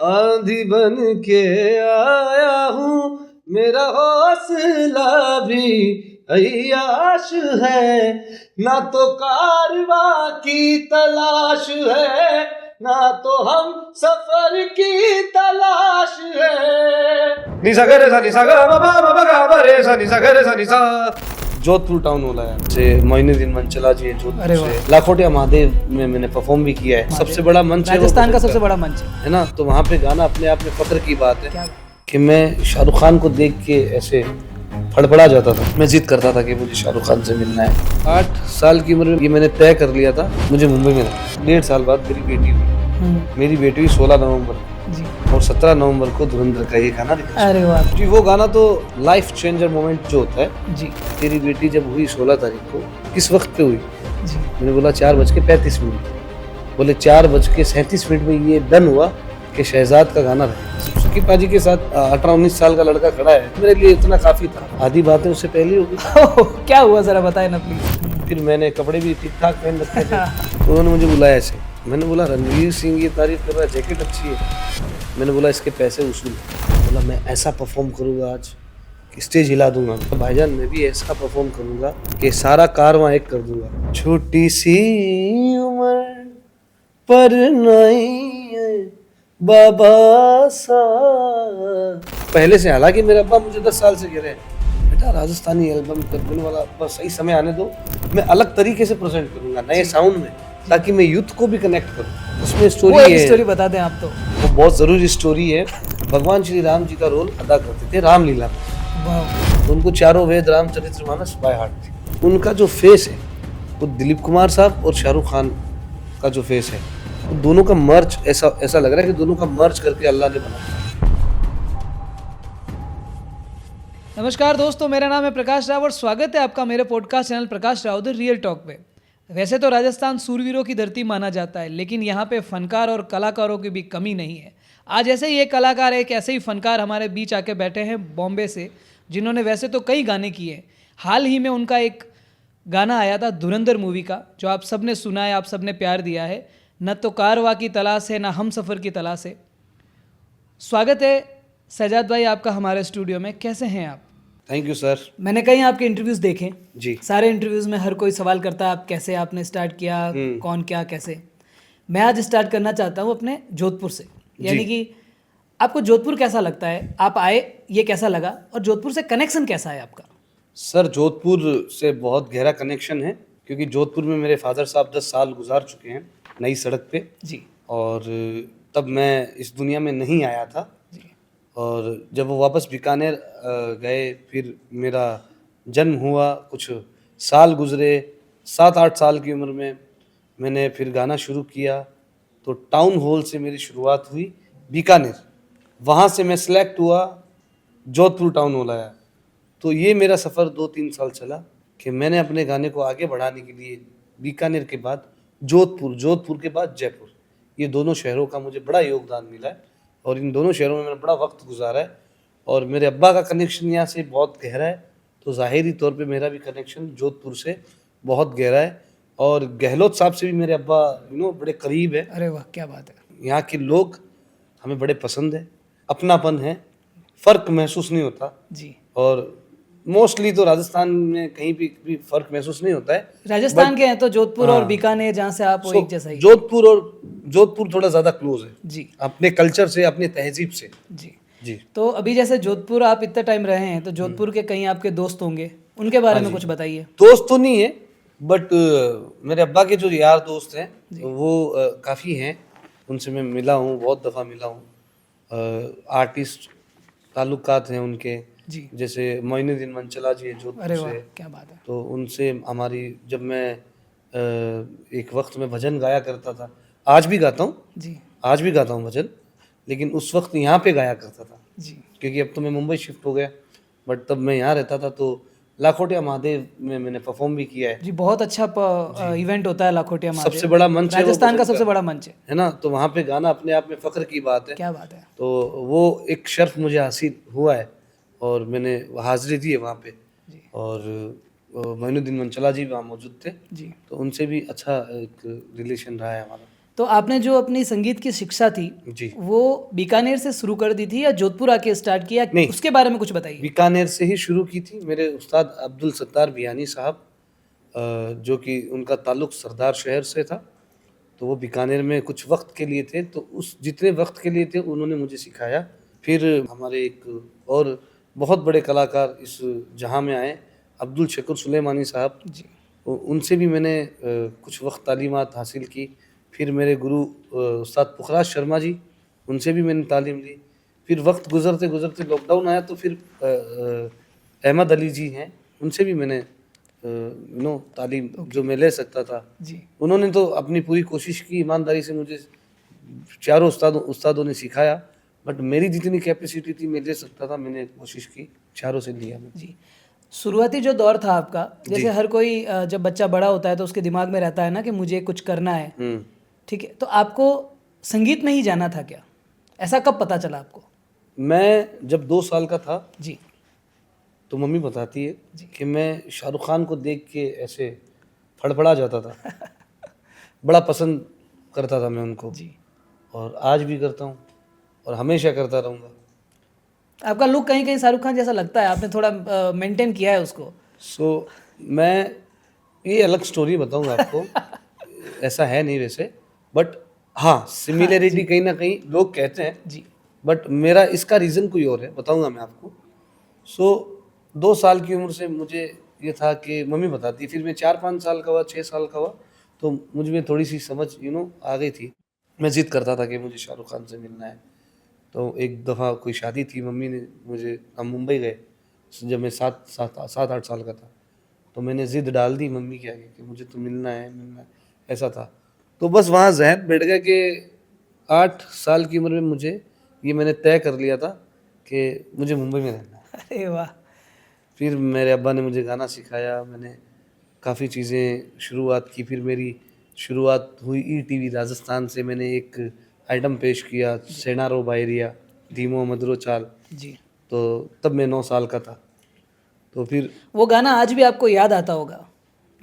आंधी बन के आया हूँ, मेरा हौसला भी अय्याश है, ना तो कारवा की तलाश है, ना तो हम सफर की तलाश है। निसा ग रे सा निसा ग म प म ग ब रे सा निसा ग रे सा निसा। जोधपुर टाउन होला है से मोइनुद्दीन मंचला जी है जोधपुर से। लाखोटिया महादेव में मैंने परफॉर्म भी किया है। सबसे बड़ा मंच है राजस्थान का सबसे बड़ा मंच है ना। तो वहाँ पे गाना अपने आप में फख्र की बात है कि मैं शाहरुख खान को देख के ऐसे फड़फड़ा जाता था। मैं जिद करता था कि मुझे शाहरुख खान से मिलना है। 8 साल की उम्र में ये मैंने तय कर लिया था मुझे मुंबई में रहना। 1.5 साल बाद मेरी बेटी हुई। मेरी बेटी हुई 16 नवंबर जी और 17 नवंबर को धुरंधर का ये गाना रिलीज। अरे वाह जी वो गाना तो लाइफ चेंजर मोमेंट जो होता है। जी तेरी बेटी जब हुई 16 तारीख को किस वक्त पे हुई? जी मैंने बोला 4:35। बोले 4:37 में ये डन हुआ कि शहजाद का गाना रहे। सुकी पाजी के साथ 18-19 साल का लड़का खड़ा है, मेरे लिए इतना काफी था। आधी बातें उससे पहले हो गई। क्या हुआ जरा बताए ना प्लीज। फिर मैंने कपड़े भी ठीक ठाक पहन रखे थे। तो उन्होंने मुझे बुलाया ऐसे। मैंने बोला रणवीर सिंह ये तारीफ कर रहा है, जैकेट अच्छी है। मैंने बोला इसके पैसे वसूल। बोला मैं ऐसा परफॉर्म करूंगा आज कि स्टेज हिला दूंगा। तो भाईजान मैं भी ऐसा परफॉर्म करूंगा कि सारा कारवां एक कर दूंगा। छोटी सी उम्र पर नहीं बाबा सा। पहले से, हालांकि मेरे अब्बा मुझे 10 साल से कह रहे हैं बेटा राजस्थानी एल्बम करने वाला, बस सही समय आने दो, मैं अलग तरीके से प्रेजेंट करूंगा नए साउंड में, ताकि मैं यूथ को भी कनेक्ट करूं। उसमें स्टोरी है, स्टोरी बता दें आप तो। वो बहुत जरूरी स्टोरी है। भगवान श्री राम जी का रोल अदा करते थे रामलीला में। तो उनको चारों वेद रामचरितमानस बाय हार्ट थी। उनका जो फेस है वो दिलीप कुमार साहब और शाहरुख खान का जो फेस है, वो दोनों का मर्ज ऐसा लग रहा है कि दोनों का मर्ज करके अल्लाह ने बनाया। नमस्कार दोस्तों, मेरा नाम है प्रकाश राव और स्वागत है आपका मेरे podcast channel Prakash Rao the real talk पे। वैसे तो राजस्थान सूरवीरों की धरती माना जाता है, लेकिन यहाँ पे फनकार और कलाकारों की भी कमी नहीं है। आज ऐसे ही एक कलाकार, एक ऐसे ही फनकार हमारे बीच आके बैठे हैं बॉम्बे से, जिन्होंने वैसे तो कई गाने किए। हाल ही में उनका एक गाना आया था धुरंधर मूवी का, जो आप सब ने सुना है, आप सब ने प्यार दिया है। न तो कारवा की तलाश है, न हम सफ़र की तलाश है। स्वागत है सजाद भाई आपका हमारे स्टूडियो में। कैसे हैं आप? Thank you sir. मैंने कई आपके इंटरव्यूज़ देखे जी। सारे इंटरव्यूज़ में हर कोई सवाल करता है आप कैसे आपने स्टार्ट किया, कौन क्या कैसे। मैं आज स्टार्ट करना चाहता हूँ अपने जोधपुर से, यानी कि आपको जोधपुर कैसा लगता है, आप आए ये कैसा लगा, और जोधपुर से कनेक्शन कैसा है आपका? सर जोधपुर से बहुत गहरा कनेक्शन है, क्योंकि जोधपुर में मेरे फादर साहब 10 साल गुजार चुके हैं नई सड़क पे जी। और तब मैं इस दुनिया में नहीं आया था जी। और जब वो वापस बीकानेर गए, फिर मेरा जन्म हुआ, कुछ साल गुजरे, 7-8 साल की उम्र में मैंने फिर गाना शुरू किया। तो टाउन हॉल से मेरी शुरुआत हुई बीकानेर, वहाँ से मैं सिलेक्ट हुआ, जोधपुर टाउन हॉल आया। तो ये मेरा सफ़र 2-3 साल चला कि मैंने अपने गाने को आगे बढ़ाने के लिए बीकानेर के बाद जोधपुर, जोधपुर के बाद जयपुर, ये दोनों शहरों का मुझे बड़ा योगदान मिला है और इन दोनों शहरों में मैंने बड़ा वक्त गुजारा है। और मेरे अब्बा का कनेक्शन यहाँ से बहुत गहरा है, तो ज़ाहिरी तौर पे मेरा भी कनेक्शन जोधपुर से बहुत गहरा है। और गहलोत साहब से भी मेरे अब्बा बड़े करीब है। अरे वाह, क्या बात है। यहाँ के लोग हमें बड़े पसंद है, अपनापन है, फ़र्क महसूस नहीं होता। जी। और मोस्टली तो राजस्थान में कहीं भी फर्क महसूस नहीं होता है। राजस्थान के हैं तो जोधपुर और बीकानेर, जहाँ से आप, वो एक जैसा ही। जोधपुर थोड़ा ज़्यादा क्लोज है जी, अपने कल्चर से, अपने तहजीब से। जी जी। तो अभी जैसे जोधपुर आप इतने टाइम रहे हैं, तो जोधपुर के कहीं आपके दोस्त होंगे, उनके बारे में कुछ बताइए। दोस्त तो नहीं है, बट मेरे अब्बा के जो यार दोस्त हैं वो काफ़ी हैं, उनसे मैं मिला हूँ, बहुत दफ़ा मिला हूँ। आर्टिस्ट ताल्लुकात हैं उनके, जी। जैसे मोइनुद्दीन मंचला जी है जोधपुर से। क्या बात है। तो उनसे हमारी, जब मैं एक वक्त में भजन गाया करता था, आज भी गाता हूँ जी। आज भी गाता हूँ भजन, लेकिन उस वक्त यहाँ पे गाया करता था जी। क्योंकि अब तो मैं मुंबई शिफ्ट हो गया, बट तब मैं यहाँ रहता था। तो लाखोटिया महादेव में मैंने परफॉर्म भी किया है। जी, बहुत अच्छा इवेंट होता है लाखोटिया महादेव, सबसे बड़ा मंच है, राजस्थान का सबसे बड़ा मंच है ना। तो वहाँ पे गाना अपने आप में फख्र की बात है। क्या बात है। तो वो एक शर्फ मुझे हासिल हुआ है और मैंने हाजिरी दी है वहाँ पे। जी। और मोइनुद्दीन मंचला जी वहाँ मौजूद थे, जी। तो उनसे भी अच्छा एक रिलेशन रहा है हमारा। तो आपने जो अपनी संगीत की शिक्षा थी जी। वो बीकानेर से शुरू कर दी थी या जोधपुर आके स्टार्ट किया, नहीं। उसके बारे में कुछ बताइए। बीकानेर से ही शुरू की थी। मेरे उस्ताद अब्दुल सत्तार बियानी साहब, जो कि उनका ताल्लुक सरदार शहर से था, तो वो बीकानेर में कुछ वक्त के लिए थे, तो उस जितने वक्त के लिए थे उन्होंने मुझे सिखाया। फिर हमारे एक और बहुत बड़े कलाकार इस जहां में आए, अब्दुल शकुर सुलेमानी साहब, जी उनसे भी मैंने कुछ वक्त तालीमात हासिल की। फिर मेरे गुरु उस्ताद पुखराज शर्मा जी, उनसे भी मैंने तालीम ली। फिर वक्त गुजरते गुजरते लॉकडाउन आया, तो फिर अहमद अली जी हैं, उनसे भी मैंने तालीम जो मैं ले सकता था। जी उन्होंने तो अपनी पूरी कोशिश की, ईमानदारी से मुझे चारों उस्तादों ने सिखाया, बट मेरी जितनी कैपेसिटी थी मैं ले सकता था, मैंने कोशिश की, चारों से लिया मैं। जी। शुरुआती जो दौर था आपका, जैसे जी। हर कोई जब बच्चा बड़ा होता है तो उसके दिमाग में रहता है ना कि मुझे कुछ करना है, ठीक है, तो आपको संगीत में ही जाना था क्या? ऐसा कब पता चला आपको? मैं जब 2 साल का था, जी तो मम्मी बताती है जी। कि मैं शाहरुख खान को देख के ऐसे फड़फड़ा जाता था। बड़ा पसंद करता था मैं उनको, जी। और आज भी करता हूँ और हमेशा करता रहूँगा। आपका लुक कहीं कहीं शाहरुख खान जैसा लगता है, आपने थोड़ा मेंटेन किया है उसको। सो मैं ये अलग स्टोरी बताऊँगा आपको। ऐसा है नहीं वैसे, बट हाँ, सिमिलैरिटी कहीं ना कहीं लोग कहते हैं, जी बट मेरा इसका रीज़न कोई और है, बताऊँगा मैं आपको। सो 2 साल की उम्र से मुझे ये था कि मम्मी बताती, फिर मैं 4-5 साल का हुआ, 6 साल का हुआ, तो मुझ में थोड़ी सी समझ आ गई थी। मैं ज़िद करता था कि मुझे शाहरुख खान से मिलना है। तो एक दफ़ा कोई शादी थी, मम्मी ने मुझे, हम मुंबई गए जब मैं 7-8 साल का था, तो मैंने ज़िद डाल दी मम्मी के आगे कि मुझे तो मिलना है, मिलना है, ऐसा था। तो बस वहाँ ज़हन बैठ गया कि 8 साल की उम्र में मुझे ये मैंने तय कर लिया था कि मुझे मुंबई में रहना है। अरे वाह। फिर मेरे अब्बा ने मुझे गाना सिखाया, मैंने काफ़ी चीज़ें शुरुआत की। फिर मेरी शुरुआत हुई ईटीवी राजस्थान से, मैंने एक आइटम पेश किया, सेनारो बायरिया धीमो मधुरो चाल, जी तो तब मैं 9 साल का था। तो फिर वो गाना आज भी आपको याद आता होगा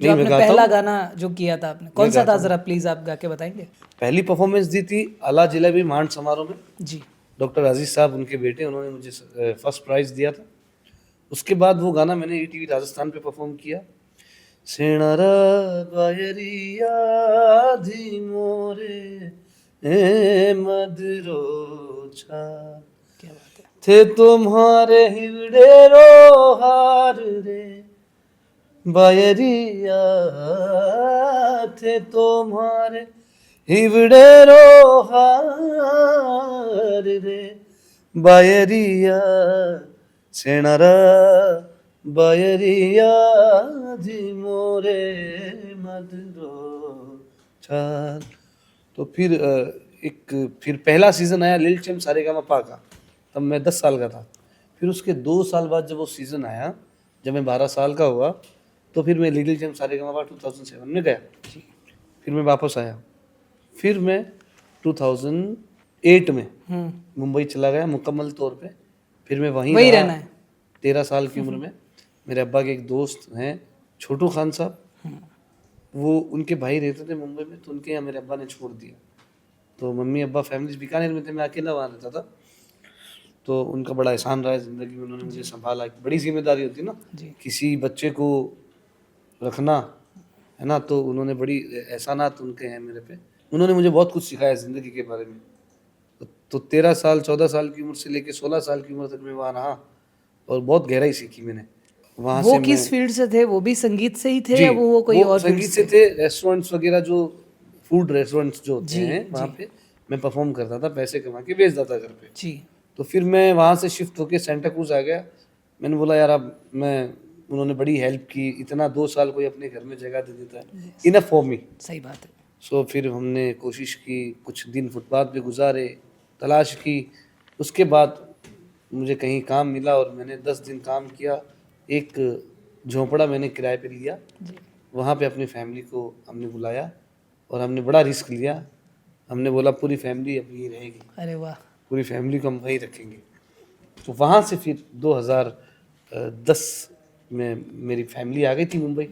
जो नहीं, मैं आपने गाता पहला हूँ, गाना जो किया था आपने, कौन मैं सा था, गाता हूँ। जरा प्लीज आप गा के बताएंगे? पहली परफॉर्मेंस दी थी आला जिलेबी मांड समारोह में, जी डॉक्टर अजीज साहब उनके बेटे, उन्होंने मुझे फर्स्ट प्राइज़ दिया था। उसके बाद वो गाना मैंने ईटीवी राजस्थान पे परफॉर्म किया, सेणारा बायरिया धीमोरे ए मधुरो छाल, क्या बात है। थे तुम्हारे हिवड़े रो हार रे बायरिया, थे तुम्हारे हिवड़े रो हार रे बायरिया, सेणारा बायरिया जी मोरे मधुरो छाल। तो फिर पहला सीज़न आया लिल चैम्प सारेगामापा का, तब मैं 10 साल का था। फिर उसके 2 साल बाद जब वो सीज़न आया, जब मैं 12 साल का हुआ, तो फिर मैं लिटिल चैम्प सारेगामापा 2007 में गया। फिर मैं वापस आया। फिर मैं 2008 में मुंबई चला गया मुकम्मल तौर पे। फिर मैं वहीं वही रहा रहना है। 13 साल की उम्र में। मेरे अब्बा के एक दोस्त हैं छोटू खान साहब, वो उनके भाई रहते थे मुंबई में, तो उनके यहाँ मेरे अब्बा ने छोड़ दिया। तो मम्मी अब्बा फैमिली बीकानेर में थे, मैं अकेला वहाँ रहता था। तो उनका बड़ा एहसान रहा है ज़िंदगी में, उन्होंने मुझे संभाला। एक बड़ी जिम्मेदारी होती है ना जी किसी बच्चे को रखना, है ना, तो उन्होंने बड़ी एहसानात उनके हैं मेरे पे। उन्होंने मुझे बहुत कुछ सिखाया ज़िंदगी के बारे में। तो 13 साल 14 साल की उम्र से लेके 16 साल की उम्र तक मैं वहाँ रहा, और बहुत गहराई सीखी मैंने वहाँ वो से। मैं किस फील्ड से थे? वो भी संगीत से ही थे जी, या वो कोई और फील्ड संगीत से थे। रेस्टोरेंट्स वगैरह, जो फूड रेस्टोरेंट्स जो होते जी हैं वहाँ जी पे मैं परफॉर्म करता था, पैसे कमा के बेचता था घर पे। जी तो फिर मैं वहाँ से शिफ्ट होके सेंटा क्रूज आ गया। मैंने बोला यार अब मैं, उन्होंने बड़ी हेल्प की, इतना 2 साल कोई अपने घर में जगह दे देता है, इनफ फॉर मी। सही बात है। सो फिर हमने कोशिश की, कुछ दिन फुटपाथ पे गुजारे, तलाश की। उसके बाद मुझे कहीं काम मिला और मैंने 10 दिन काम किया। एक झोंपड़ा मैंने किराए पे लिया, वहाँ पे अपनी फैमिली को हमने बुलाया और हमने बड़ा रिस्क लिया। हमने बोला पूरी फैमिली अब यहीं रहेगी, अरे वाह। पूरी फैमिली को हम वहीं रखेंगे। तो वहाँ से फिर 2010 में मेरी फैमिली आ गई थी मुंबई।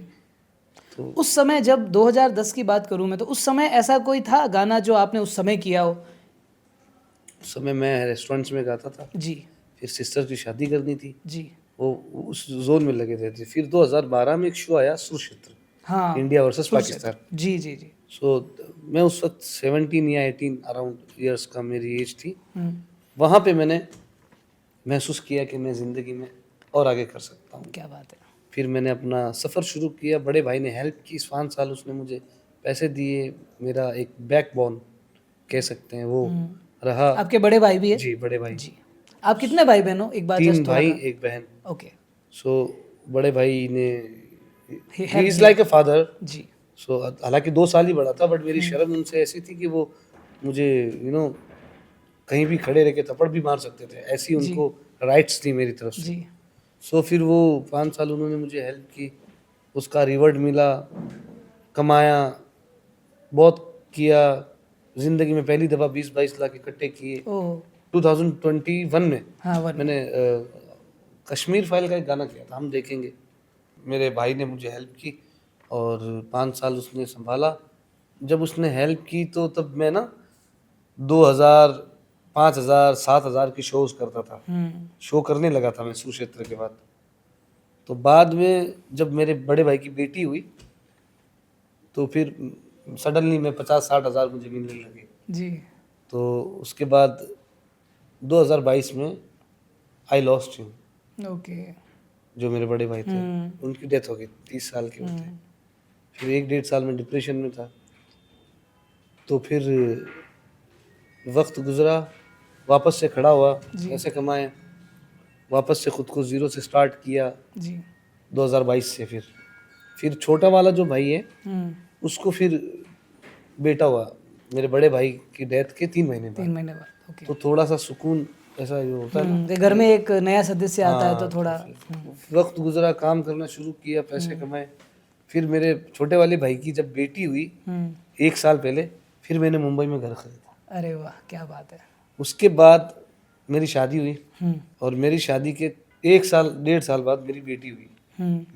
उस समय जब 2010 की बात करूं मैं, तो उस समय ऐसा कोई था गाना जो आपने उस समय किया हो? उस समय मैं रेस्टोरेंट्स में गाता था, जी फिर सिस्टर की शादी करनी थी, जी। वो उस जोन में लगे थे। फिर 2012 में एक शो आया सुरक्षेत्र, हाँ, इंडिया वर्सेस सुरक्षेत्र। पाकिस्तान। जी जी जी। सो मैं उस वक्त 17 या 18 अराउंड ईयर्स का मेरी एज थी। हम्म, वहाँ पे मैंने महसूस किया कि मैं ज़िंदगी में और आगे कर सकता हूँ। क्या बात है। फिर मैंने अपना सफ़र शुरू किया, बड़े भाई ने हेल्प की, 5 साल उसने मुझे पैसे दिए, मेरा एक बैकबोन कह सकते हैं वो रहा। आपके बड़े भाई भी है? जी, बड़े भाई। जी। आप कितने भाई बहन हो? एक बार 3 जस्ट थोड़ा भाई, सा। 1 बहन। ओके। सो बड़े भाई ने ही हेल्प इज़ किया। Like a father. जी सो हालाँकि 2 साल ही बड़ा था, बट मेरी शर्म उनसे ऐसी थी कि वो मुझे कहीं भी खड़े रह के थप्पड़ भी मार सकते थे, ऐसी जी उनको राइट्स थी मेरी तरफ से। जी। सो फिर वो 5 साल उन्होंने मुझे हेल्प की, उसका रिवॉर्ड मिला, कमाया, बहुत किया। ज़िंदगी में पहली दफ़ा 20-22 लाख इकट्ठे किए। ओह 2021 में हाँ, वन मैंने कश्मीर फाइल का एक गाना किया था, हम देखेंगे। मेरे भाई ने मुझे हेल्प की और 5 साल उसने सँभाला। जब उसने हेल्प की तो तब मैं ना 2000, 5000, 7000 की शोज़ करता था। शो करने लगा था मैं सुक्षेत्र के बाद। तो बाद में जब मेरे बड़े भाई की बेटी हुई, तो फिर सडनली में 50-60 हज़ार मुझे मिलने लगे। जी। तो उसके बाद 2022 में आई लॉस्ट हिम, ओके। जो मेरे बड़े भाई थे, उनकी डेथ हो गई, 30 साल के वो थे। फिर 1 डेढ़ साल में डिप्रेशन में था। तो फिर वक्त गुजरा, वापस से खड़ा हुआ, पैसे कमाए, वापस से खुद को ज़ीरो से स्टार्ट किया जी 2022 से। फिर छोटा वाला जो भाई है, उसको फिर बेटा हुआ मेरे बड़े भाई की डेथ के 3 महीने 3 बाद। महीने बाद। ओके। तो थोड़ा सा सुकून ऐसा जो होता है ना, कि घर में एक नया सदस्य आता है तो हाँ, थोड़ा। फिर वक्त गुजरा, काम करना शुरू किया, पैसे कमाए। फिर मेरे छोटे वाले भाई की जब बेटी हुई 1 साल पहले, फिर मैंने मुंबई में घर खरीदा। अरे वाह, क्या बात है। उसके बाद मेरी शादी हुई और मेरी शादी के 1 साल, डेढ़ साल बाद मेरी बेटी हुई।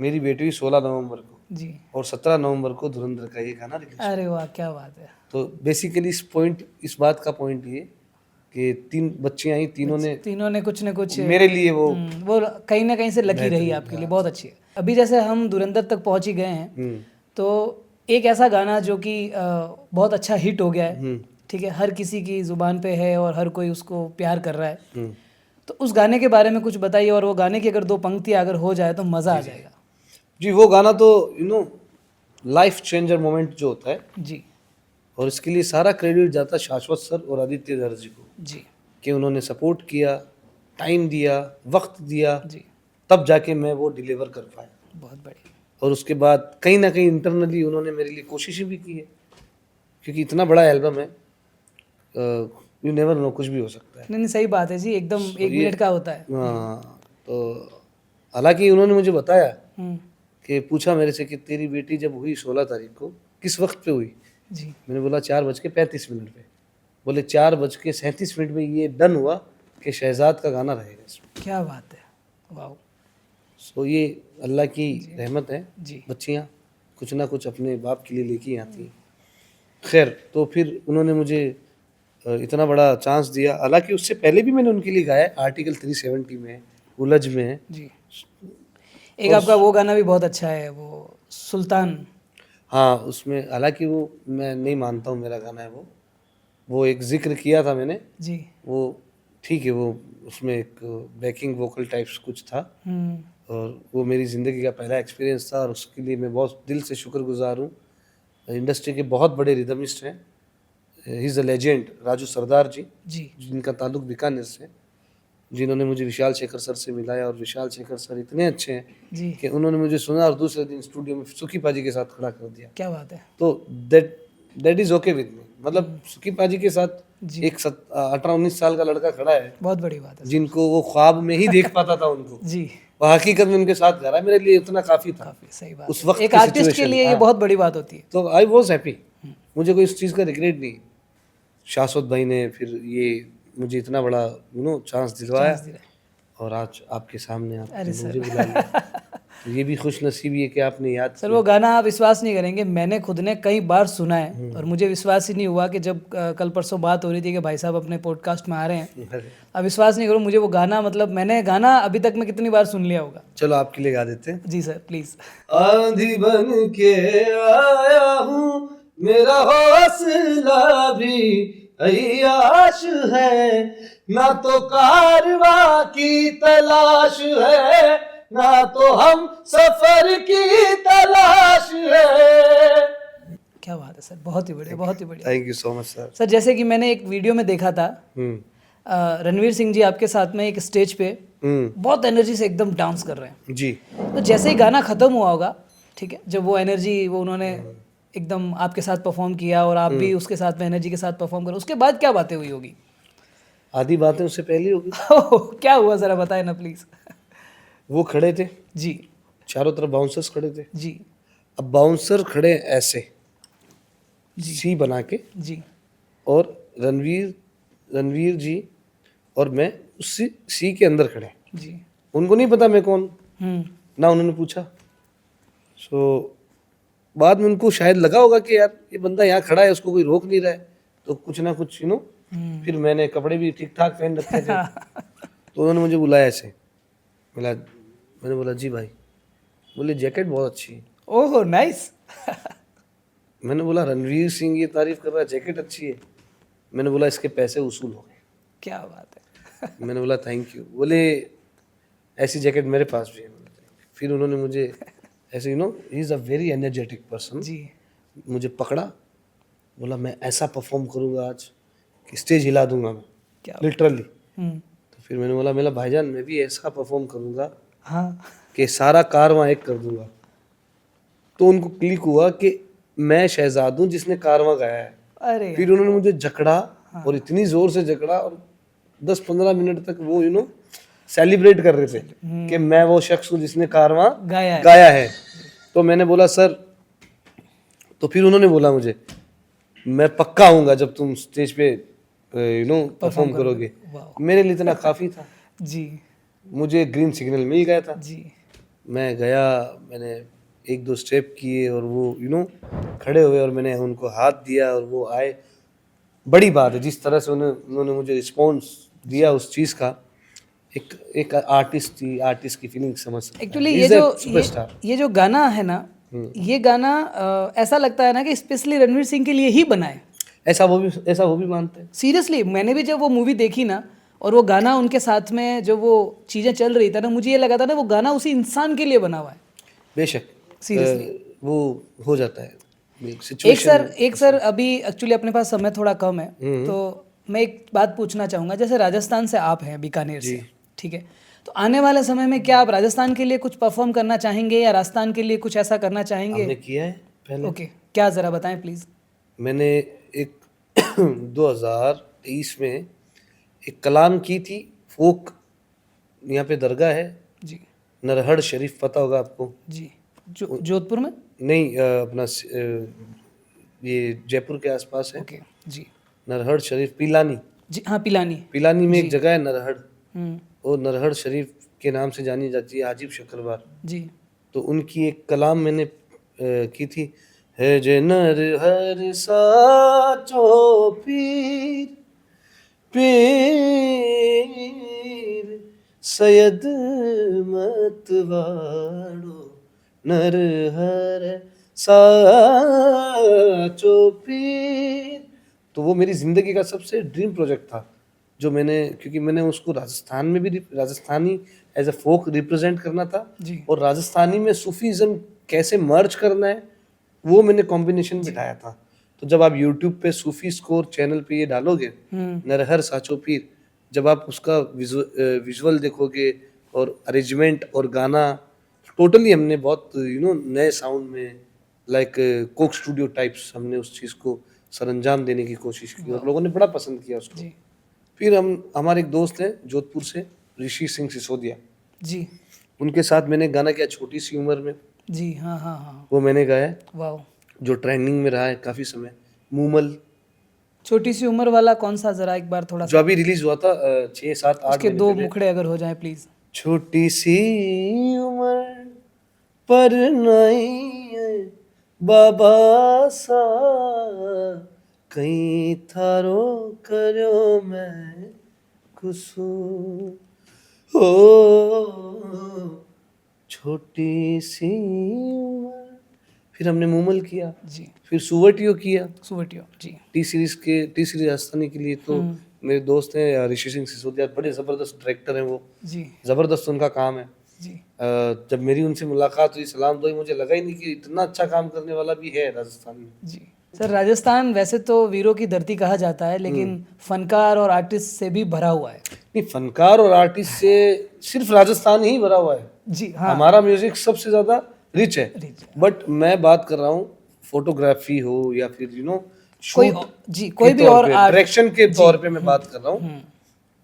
मेरी बेटी हुई 16 नवंबर को जी। और 17 नवंबर को धुरंधर का ये गाना रिलीज। अरे वाह, क्या बात है। तो बेसिकली इस बात का पॉइंट ये कि 3 बच्चियां आई, तीनों ने तीनों ने कुछ न कुछ मेरे लिए वो वो कहीं ना कहीं से लगी रही आपके लिए, बहुत अच्छी है। अभी जैसे हम धुरंधर तक पहुंच ही गए हैं, तो एक ऐसा गाना जो कि बहुत अच्छा हिट हो गया है, ठीक है, हर किसी की ज़ुबान पे है और हर कोई उसको प्यार कर रहा है, तो उस गाने के बारे में कुछ बताइए। और वो गाने की अगर 2 पंक्तियां अगर हो जाए तो मज़ा आ जाएगा। जी, वो गाना तो लाइफ चेंजर मोमेंट जो होता है, जी और इसके लिए सारा क्रेडिट जाता है शाश्वत सर और आदित्य धर जी को, जी कि उन्होंने सपोर्ट किया, टाइम दिया, वक्त दिया, जी। तब जाके मैं वो डिलीवर कर पाया। बहुत बढ़िया। और उसके बाद कहीं ना कहीं इंटरनली उन्होंने मेरे लिए कोशिशें भी की है, क्योंकि इतना बड़ा एल्बम है, यू नेवर नो, कुछ भी हो सकता है। नहीं नहीं, सही बात है जी, एकदम So 1 मिनट का होता है। हाँ, तो हालांकि उन्होंने मुझे बताया हम्म, कि पूछा मेरे से कि तेरी बेटी जब हुई 16 तारीख को किस वक्त पे हुई। जी मैंने बोला 4:35 पे। बोले 4:37 में ये डन हुआ कि शहजाद का गाना रहेगा इसमें। क्या बात है। वाह। सो ये अल्लाह की रहमत है, जी बच्चियाँ कुछ ना कुछ अपने बाप के लिए लेके आती हैं। खैर, तो फिर उन्होंने मुझे इतना बड़ा चांस दिया। हालांकि उससे पहले भी मैंने उनके लिए गाया है, आर्टिकल 370 में, उलझ में है। जी। एक आपका वो गाना भी बहुत अच्छा है, वो सुल्तान। हाँ, उसमें हालांकि वो मैं नहीं मानता हूँ मेरा गाना है वो एक जिक्र किया था मैंने, जी। वो ठीक है, वो उसमें एक बैकिंग वोकल टाइप्स कुछ था, और वो मेरी ज़िंदगी का पहला एक्सपीरियंस था और उसके लिए मैं बहुत दिल से शुक्रगुजार हूँ। इंडस्ट्री के बहुत बड़े रिदमिस्ट हैं, he is a legend, Raju Sardar ji, जी जिनका ताल्लुक बीकानेर से, जिन्होंने मुझे विशाल शेखर सर से मिलाया। और विशाल शेखर सर इतने अच्छे हैं जी। कि उन्होंने मुझे सुना और दूसरे दिन स्टूडियो में सुखी पाजी के साथ खड़ा कर दिया। क्या बात है। तो that is okay with me. मतलब सुखी पाजी के साथ जी। एक 18-19 साल का लड़का खड़ा है, बहुत बड़ी बात है। जिनको वो ख्वाब में ही देख पाता था उनको, जी वो हकीकत में उनके साथ जा रहा है, मेरे लिए इतना काफ़ी था। काफी सही बात उस है। वक्त एक की आर्टिस्ट के situation, लिए ये हाँ। बहुत बड़ी बात होती है। तो आई वॉज हैप्पी, मुझे कोई इस चीज़ का रिग्रेट नहीं। शाश्वत भाई ने फिर ये मुझे इतना बड़ा चांस दिलवाया, चांस दिलाए। और आज आपके सामने अरे आपने सर। मुझे बुला लिया। तो ये भी खुश नसीबी है कि आपने याद सर वो गाना आप विश्वास नहीं करेंगे, मैंने खुद ने कई बार सुना है और मुझे विश्वास ही नहीं हुआ कि जब कल परसों बात हो रही थी कि भाई साहब अपने पॉडकास्ट में आ रहे हैं, किया। अब विश्वास नहीं करो मुझे वो गाना, मतलब मैंने गाना अभी तक मैं कितनी बार सुन लिया होगा। चलो आपके लिए गा देते हैं। जी सर प्लीज। आंधी बन के आया हूँ, मेरा हौसला भी अय्याश है, ना तो कारवां की तलाश है, ना तो हम सफर की तलाश है। क्या बात है सर, बहुत ही बढ़िया, बहुत ही बढ़िया। Thank you so much sir. Sir जैसे कि मैंने एक वीडियो में देखा था, रणवीर सिंह जी आपके साथ में एक स्टेज पे बहुत एनर्जी से एकदम डांस कर रहे हैं, जी। तो जैसे ही गाना खत्म हुआ होगा, ठीक है, जब वो एनर्जी वो उन्होंने एकदम आपके साथ परफॉर्म किया और आप भी उसके साथ में एनर्जी के साथ परफॉर्म करो, उसके बाद क्या बातें हुई होगी? आधी बातें उससे पहले होगी। क्या हुआ जरा बताएं ना प्लीज। वो खड़े थे, जी चारों तरफ बाउंसर्स खड़े थे। जी अब बाउंसर खड़े ऐसे जी सी बना के, जी और रणवीर जी और मैं उसी सी के अंदर खड़े। जी। उनको नहीं पता मैं कौन, ना उन्होंने पूछा। सो बाद में उनको शायद लगा होगा कि यार ये बंदा यहाँ खड़ा है, उसको कोई रोक नहीं रहा है, तो कुछ ना कुछ फिर मैंने कपड़े भी ठीक ठाक पहन रखे थे, तो उन्होंने मुझे बुलाया ऐसे, मैंने बोला जी भाई। बोले जैकेट बहुत अच्छी है। Oh nice. मैंने बोला रणवीर सिंह ये तारीफ कर रहा है, जैकेट अच्छी है। मैंने बोला इसके पैसे वसूल हो गए। क्या बात है। मैंने बोला थैंक यू। बोले ऐसी जैकेट मेरे पास भी है। फिर उन्होंने मुझे ऐसे he is a very energetic person, जी मुझे पकड़ा, बोला मैं ऐसा परफॉर्म करूँगा आज कि स्टेज हिला दूंगा मैं, क्या लिटरली। हम्म, तो फिर मैंने बोला मेरा भाईजान मैं भी ऐसा परफॉर्म करूँगा हाँ कि सारा कारवां एक कर दूंगा। तो उनको क्लिक हुआ कि मैं शहजाद हूँ जिसने कारवां गाया है। अरे फिर उन्होंने मुझे जकड़ा, और इतनी जोर से जकड़ा, और 10-15 मिनट तक वो सेलिब्रेट कर रहे थे कि मैं वो शख्स हूँ जिसने कारवां गाया है। तो मैंने बोला सर, तो फिर उन्होंने बोला मुझे मैं पक्का आऊंगा जब तुम स्टेज पे परफॉर्म करोगे। मेरे लिए इतना काफी था। जी मुझे ग्रीन सिग्नल मिल गया था। जी मैं गया, मैंने 1-2 स्टेप किए, और वो खड़े हुए, और मैंने उनको हाथ दिया और वो आए। बड़ी बात है जिस तरह से उन्होंने मुझे रिस्पॉन्स दिया उस चीज़ का। एक आर्टिस्ट की फीलिंग समझ सकता है। Actually He's a superstar। ये जो गाना है ना, ये गाना ऐसा लगता है ना कि स्पेशली रणवीर सिंह के लिए ही बना है। ऐसा वो भी मानते हैं। सीरियसली मैंने भी जब वो मूवी देखी ना, और वो गाना उनके साथ में जब वो चीज़ें चल रही था ना, मुझे ये लगा था ना वो गाना उसी इंसान के लिए बना हुआ है। बेशक सीरियसली वो हो जाता है एक सर अभी एक्चुअली अपने पास समय थोड़ा कम है, तो मैं एक बात पूछना चाहूँगा। जैसे राजस्थान से आप हैं, बीकानेर से, ठीक है, तो आने वाले समय में क्या आप राजस्थान के लिए कुछ परफॉर्म करना चाहेंगे या राजस्थान के लिए कुछ ऐसा करना चाहेंगे? हमने किया है पहले। ओके, क्या ज़रा बताएं प्लीज़। मैंने एक 2023 में एक कलाम की थी फोक। यहाँ पे दरगाह है जी नरहड़ शरीफ, पता होगा आपको? जी, जोधपुर में? नहीं, अपना ये जयपुर के आसपास है। ओके जी नरहड़ शरीफ, पिलानी। जी हाँ, पिलानी में एक जगह है नरहड़, हम्म, वो नरहड़ शरीफ के नाम से जानी जाती है, हाजिब शक्करबार। जी तो उनकी एक कलाम मैंने की थी, है जे नरहर साचो पीर, पीर सैयद मतवाड़ो, नरहर साचो पीर। तो वो मेरी ज़िंदगी का सबसे ड्रीम प्रोजेक्ट था, जो क्योंकि मैंने उसको राजस्थान में भी Rajasthani as a folk represent करना था, जी और राजस्थानी में सूफीज़म कैसे मर्ज करना है वो मैंने कॉम्बिनेशन बिठाया था। तो जब आप यूट्यूब पे सूफी स्कोर चैनल पे ये डालोगे, नरहर साचो पीर, जब आप उसका विजुअल देखोगे और अरेंजमेंट और गाना, टोटली हमने बहुत नए साउंड में, लाइक कोक स्टूडियो टाइप्स, हमने उस चीज़ को सरंजाम देने की कोशिश की, और लोगों ने बड़ा पसंद किया उसको। फिर हमारे एक दोस्त हैं जोधपुर से, ऋषि सिंह सिसोदिया जी, उनके साथ मैंने गाना किया छोटी सी उम्र में। जी हाँ हाँ हाँ, वो मैंने गाया, वाह, जो ट्रेंडिंग में रहा है काफ़ी समय। मूमल, छोटी सी उम्र वाला कौन सा, जरा एक बार थोड़ा जो अभी रिलीज हुआ था 6-7-8 उसके महीने दो पहले। मुखड़े अगर हो जाए प्लीज। छोटी सी उम्र पर नहीं बाबा सा कई थारो करो मैं कुसूर हो छोटी सी उम्र। फिर हमने मूमल किया, जी फिर सुवटियो किया। सुवटियो जी टी सीरीज राजस्थानी के लिए तो मेरे दोस्त हैं ऋषि सिंह सिसोदिया, बड़े ज़बरदस्त डायरेक्टर हैं वो, जी ज़बरदस्त उनका काम है। जी जब मेरी उनसे मुलाकात हुई, सलाम दुआई, मुझे लगा ही नहीं कि इतना अच्छा काम करने वाला भी है राजस्थान में। जी सर, राजस्थान वैसे तो वीरों की धरती कहा जाता है, लेकिन फनकार और आर्टिस्ट से भी भरा हुआ है। नहीं, फनकार और आर्टिस्ट से सिर्फ राजस्थान ही भरा हुआ है। जी हाँ, हमारा म्यूजिक सबसे ज्यादा रिच है। रिच बट मैं बात कर रहा हूँ फोटोग्राफी हो या फिर कोई जी कोई भी और आर्ट डायरेक्शन के तौर पे मैं बात कर रहा हूँ।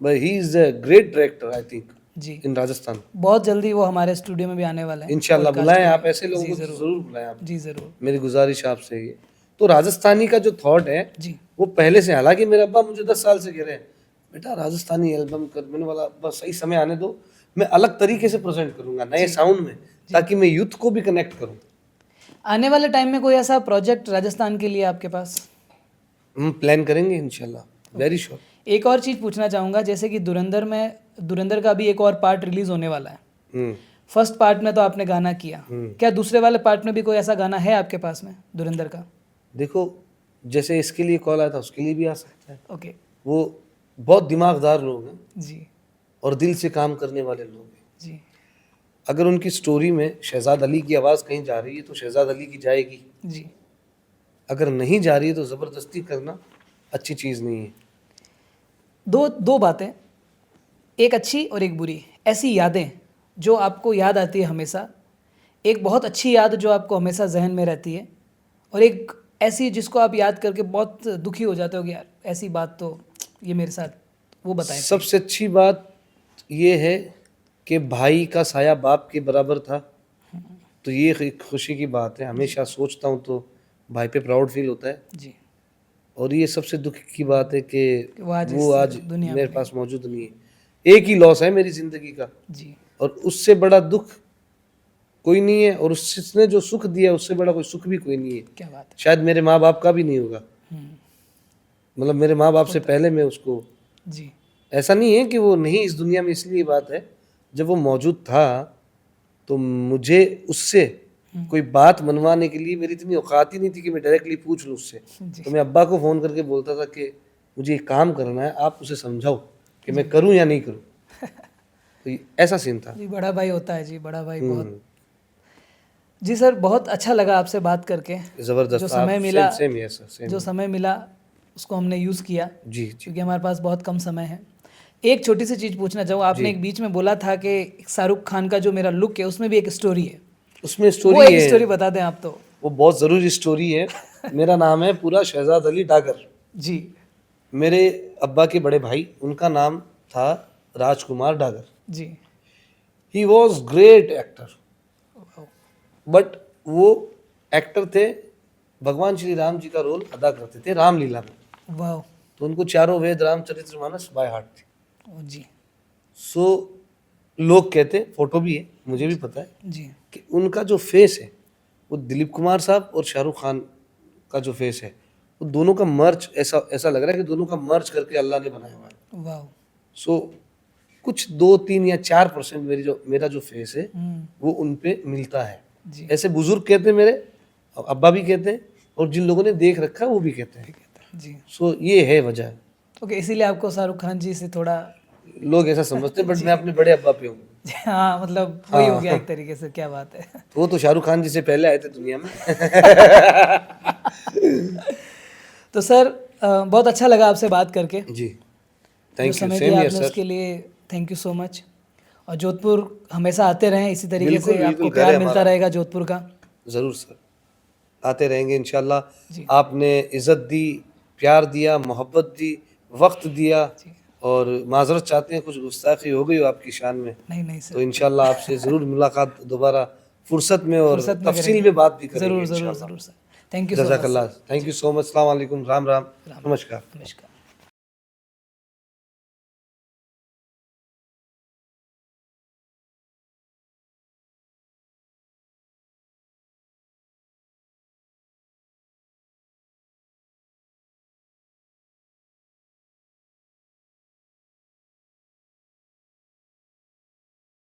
But he is a great director I think जी इन राजस्थान। बहुत जल्दी वो हमारे स्टूडियो में भी आने वाला है। इंशाल्लाह podcast बुलाएं के आप, लिए। ऐसे लोगों जी, को जरूर। जरूर बुलाएं आप। जी जरूर मेरी गुजारिश आपसे ये। तो राजस्थानी का जो थॉट है जी वो पहले से, हालांकि मेरे अब्बा मुझे 10 साल से कह रहे हैं बेटा राजस्थानी एल्बम कर, मैंने बोला अब्बा सही समय आने दो, मैं अलग तरीके से प्रेजेंट करूंगा नए साउंड में, ताकि मैं यूथ को भी कनेक्ट करूं। आने वाले टाइम में कोई ऐसा प्रोजेक्ट राजस्थान के लिए आपके पास? हम प्लान करेंगे इंशाल्लाह, वेरी श्योर। एक और चीज़ पूछना चाहूँगा, जैसे कि धुरंधर का भी एक और पार्ट रिलीज होने वाला है। फर्स्ट पार्ट में तो आपने गाना किया, क्या दूसरे वाले पार्ट में भी कोई ऐसा गाना है आपके पास में धुरंधर का? देखो, जैसे इसके लिए कॉल आया था उसके लिए भी आ सकता है। ओके वो बहुत दिमागदार लोग हैं जी और दिल से काम करने वाले लोग हैं। जी अगर उनकी स्टोरी में शहजाद अली की आवाज़ कहीं जा रही है तो शहजाद अली की जाएगी, जी अगर नहीं जा रही है तो ज़बरदस्ती करना अच्छी चीज़ नहीं है। दो बातें, एक अच्छी और एक बुरी, ऐसी यादें जो आपको याद आती है हमेशा, एक बहुत अच्छी याद जो आपको हमेशा जहन में रहती है, और एक ऐसी जिसको आप याद करके बहुत दुखी हो जाते हो कि यार ऐसी बात तो ये मेरे साथ, वो बताएं। सबसे अच्छी बात ये है कि भाई का साया बाप के बराबर था, तो ये एक खुशी की बात है। हमेशा सोचता हूँ तो भाई पे प्राउड फील होता है। जी और ये सबसे दुख की बात है कि वो आज वो इस आज दुनिया मेरे में पास मौजूद नहीं है। एक ही लॉस है मेरी ज़िंदगी का, जी और उससे बड़ा दुख कोई नहीं है, और उसने जो सुख दिया उससे बड़ा कोई सुख भी कोई नहीं है। क्या बात शायद मेरे माँ बाप का भी नहीं होगा, है। मतलब मेरे माँ बाप से पहले मैं उसको, जी ऐसा नहीं है कि वो नहीं इस दुनिया में, इसलिए बात है जब वो मौजूद था तो मुझे उससे कोई बात मनवाने के लिए मेरी इतनी औकात ही नहीं थी कि मैं डायरेक्टली पूछ लूँ उससे। जी तो मैं अब्बा को फ़ोन करके बोलता था कि मुझे एक काम करना है, आप उसे समझाओ कि मैं करूँ या नहीं करूँ। तो ऐसा सीन था। जी, बड़ा भाई होता है जी, बड़ा भाई बहुत। हम्म, जी सर, बहुत अच्छा लगा आपसे बात करके। ज़बरदस्त। जो समय मिला, सेम ही है सर, सेम। जो समय मिला उसको हमने यूज़ किया, जी जी क्योंकि हमारे पास बहुत कम समय है। एक छोटी सी चीज़ पूछना चाहूँ, आपने एक बीच में बोला था कि शाहरुख खान का जो मेरा लुक है उसमें भी एक स्टोरी है, उसमें वो स्टोरी एक है, स्टोरी बता दें आप तो। वो बहुत ज़रूरी स्टोरी है। मेरा नाम है पूरा शहजाद अली डागर। जी मेरे अब्बा के बड़े भाई, उनका नाम था राजकुमार डागर। जी he was great actor, but वो एक्टर थे, भगवान श्री राम जी का रोल अदा करते थे रामलीला में, वाह तो उनको चारों वेद रामचरितमानस बाय हार्ट थी। जी सो लोग कहते, फोटो भी है, मुझे भी पता है जी कि उनका जो फेस है वो दिलीप कुमार साहब और शाहरुख खान का जो फेस है वो दोनों का मर्ज, ऐसा ऐसा लग रहा है कि दोनों का मर्ज करके अल्लाह ने बनाया हुआ है। वाह सो कुछ 2-3 या 4% मेरा जो फेस है हम्म, वो उन पे मिलता है। जी ऐसे बुजुर्ग कहते हैं मेरे, और अब्बा भी कहते हैं, और जिन लोगों ने देख रखा है वो भी कहते हैं। जी सो ये है वजह। ओके, इसीलिए आपको शाहरुख खान जी से थोड़ा लोग ऐसा समझते हैं, बट मैं अपने बड़े अब्बा पे हूँ। हाँ, मतलब वही हो गया एक तरीके से। क्या बात है। तो वो तो शाहरुख खान जी से पहले आए थे दुनिया में। तो सर, बहुत अच्छा लगा आपसे बात करके। जी, जो थैंक यू। समय सेम दिया हियर आपने सर। उसके लिए थैंक यू सो मच। और जोधपुर हमेशा आते रहें इसी तरीके बिल्कुल, से, बिल्कुल, आपको घर है प्यार मिलता हमारा। रहेगा जोधपुर का। ज़रूर सर, आते रहेंगे इंशाल्लाह। जी। आपने इज़्ज़त दी, प्यार दिया, मोहब्बत दी, वक्त दिया, जी और माजरत चाहते हैं कुछ गुस्ताखी हो गई हो आपकी शान में, नहीं नहीं तो सर, इंशाल्लाह आपसे ज़रूर मुलाकात दोबारा फुर्सत में और फुर्सत में तफसील करेंगे। में बात भी करेंगे ज़रूर ज़रूर इंशाल्लाह। ज़रूर sir. Thank you so much जज़ाकल्लाह। Sir. Thank you so much. अस्सलाम वालेकुम। राम राम। नमस्कार। नमस्कार।